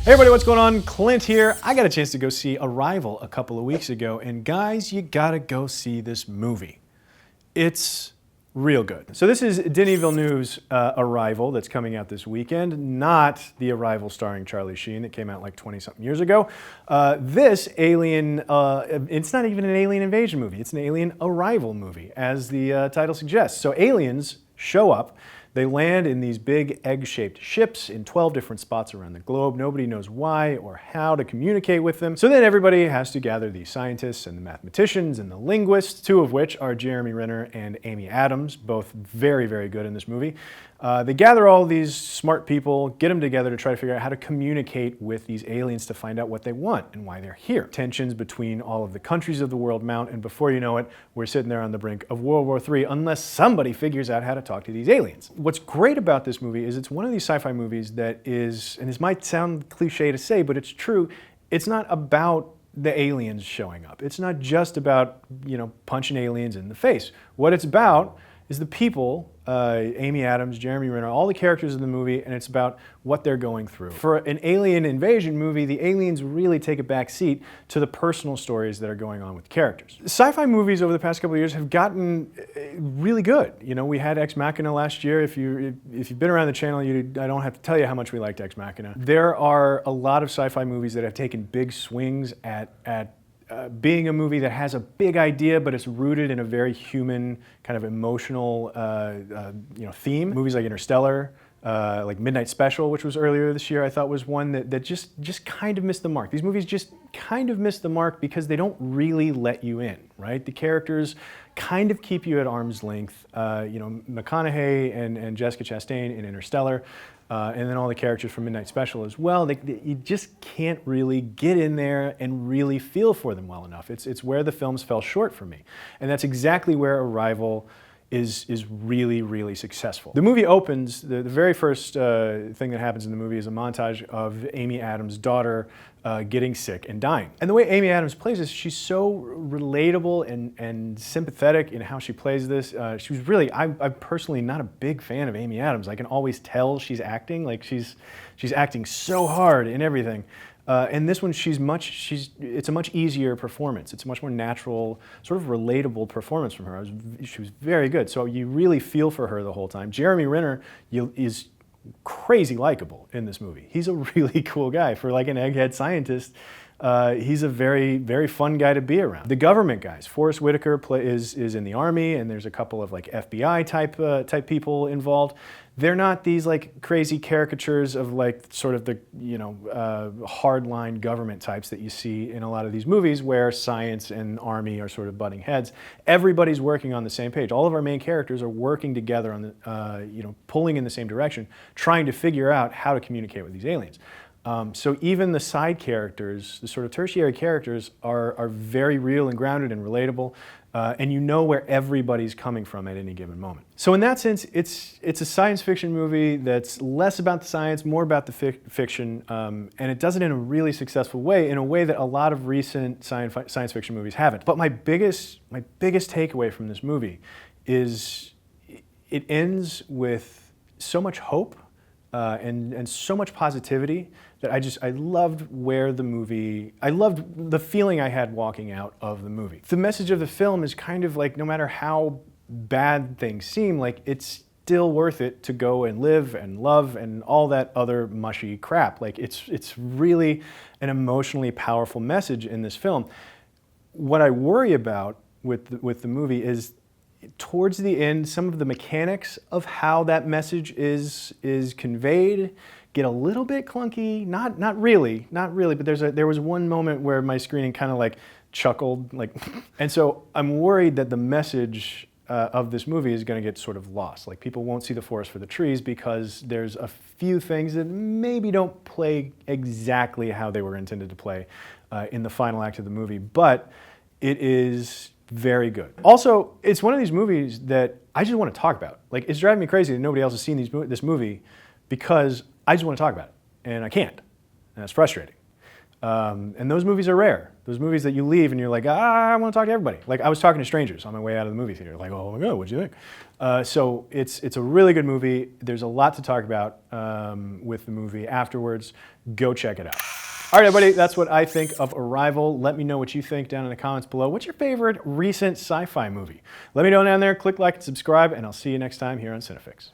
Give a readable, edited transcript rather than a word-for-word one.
Hey everybody, what's going on? Clint here. I got a chance to go see Arrival a couple of weeks ago, and guys, you gotta go see this movie. It's real good. So this is Denis Villeneuve's Arrival that's coming out this weekend, not the Arrival starring Charlie Sheen that came out like 20-something years ago. This alien, it's not even an alien invasion movie, it's an alien arrival movie, as the title suggests. So aliens show up. They land in these big egg-shaped ships in 12 different spots around the globe. Nobody knows why or how to communicate with them. So then everybody has to gather the scientists and the mathematicians and the linguists, two of which are Jeremy Renner and Amy Adams, both very, very good in this movie. They gather all these smart people, get them together to try to figure out how to communicate with these aliens to find out what they want and why they're here. Tensions between all of the countries of the world mount, and before you know it, we're sitting there on the brink of World War III unless somebody figures out how to talk to these aliens. What's great about this movie is it's one of these sci-fi movies that is, and this might sound cliche to say, but it's true, it's not about the aliens showing up. It's not just about, punching aliens in the face. What it's about is the people, Amy Adams, Jeremy Renner, all the characters in the movie, and it's about what they're going through. For an alien invasion movie, the aliens really take a back seat to the personal stories that are going on with the characters. Sci-fi movies over the past couple of years have gotten really good. We had Ex Machina last year. If you've been around the channel, I don't have to tell you how much we liked Ex Machina. There are a lot of sci-fi movies that have taken big swings at being a movie that has a big idea, but it's rooted in a very human, kind of emotional, theme. Movies like Interstellar, like Midnight Special, which was earlier this year, I thought was one that just kind of missed the mark. These movies just kind of miss the mark because they don't really let you in, right? The characters kind of keep you at arm's length. McConaughey and Jessica Chastain in Interstellar, and then all the characters from Midnight Special as well, you just can't really get in there and really feel for them well enough. It's where the films fell short for me. And that's exactly where Arrival is really, really successful. The movie opens, the very first thing that happens in the movie is a montage of Amy Adams' daughter getting sick and dying. And the way Amy Adams plays this, she's so relatable and sympathetic in how she plays this. She was really, I'm personally not a big fan of Amy Adams. I can always tell she's acting, like she's acting so hard in everything. And this one, it's a much easier performance. It's a much more natural, sort of relatable performance from her. She was very good. So you really feel for her the whole time. Jeremy Renner is crazy likable in this movie. He's a really cool guy. For like an egghead scientist, he's a very, very fun guy to be around. The government guys, Forrest Whitaker is in the Army, and there's a couple of like FBI type people involved. They're not these like crazy caricatures of like sort of the hardline government types that you see in a lot of these movies where science and army are sort of butting heads. Everybody's working on the same page. All of our main characters are working together on the pulling in the same direction, trying to figure out how to communicate with these aliens. So even the side characters, the sort of tertiary characters, are very real and grounded and relatable, and you know where everybody's coming from at any given moment. So in that sense, it's a science fiction movie that's less about the science, more about the fiction, and it does it in a really successful way, in a way that a lot of recent science fiction movies haven't. But my biggest takeaway from this movie is it ends with so much hope and so much positivity that I loved I loved the feeling I had walking out of the movie. The message of the film is kind of like, no matter how bad things seem, like it's still worth it to go and live and love and all that other mushy crap. Like it's really an emotionally powerful message in this film. What I worry about with the movie is, towards the end, some of the mechanics of how that message is conveyed get a little bit clunky. Not really, but there was one moment where my screening kind of like chuckled, like, and so I'm worried that the message of this movie is going to get sort of lost. Like, people won't see the forest for the trees because there's a few things that maybe don't play exactly how they were intended to play in the final act of the movie, but it is very good. Also, it's one of these movies that I just want to talk about. Like, it's driving me crazy that nobody else has seen this movie because I just want to talk about it, and I can't, and that's frustrating. And those movies are rare. Those movies that you leave and you're like, I want to talk to everybody. Like I was talking to strangers on my way out of the movie theater. Like, oh my God, what'd you think? So it's a really good movie. There's a lot to talk about with the movie afterwards. Go check it out. All right, everybody, that's what I think of Arrival. Let me know what you think down in the comments below. What's your favorite recent sci-fi movie? Let me know down there. Click like and subscribe, and I'll see you next time here on CineFix.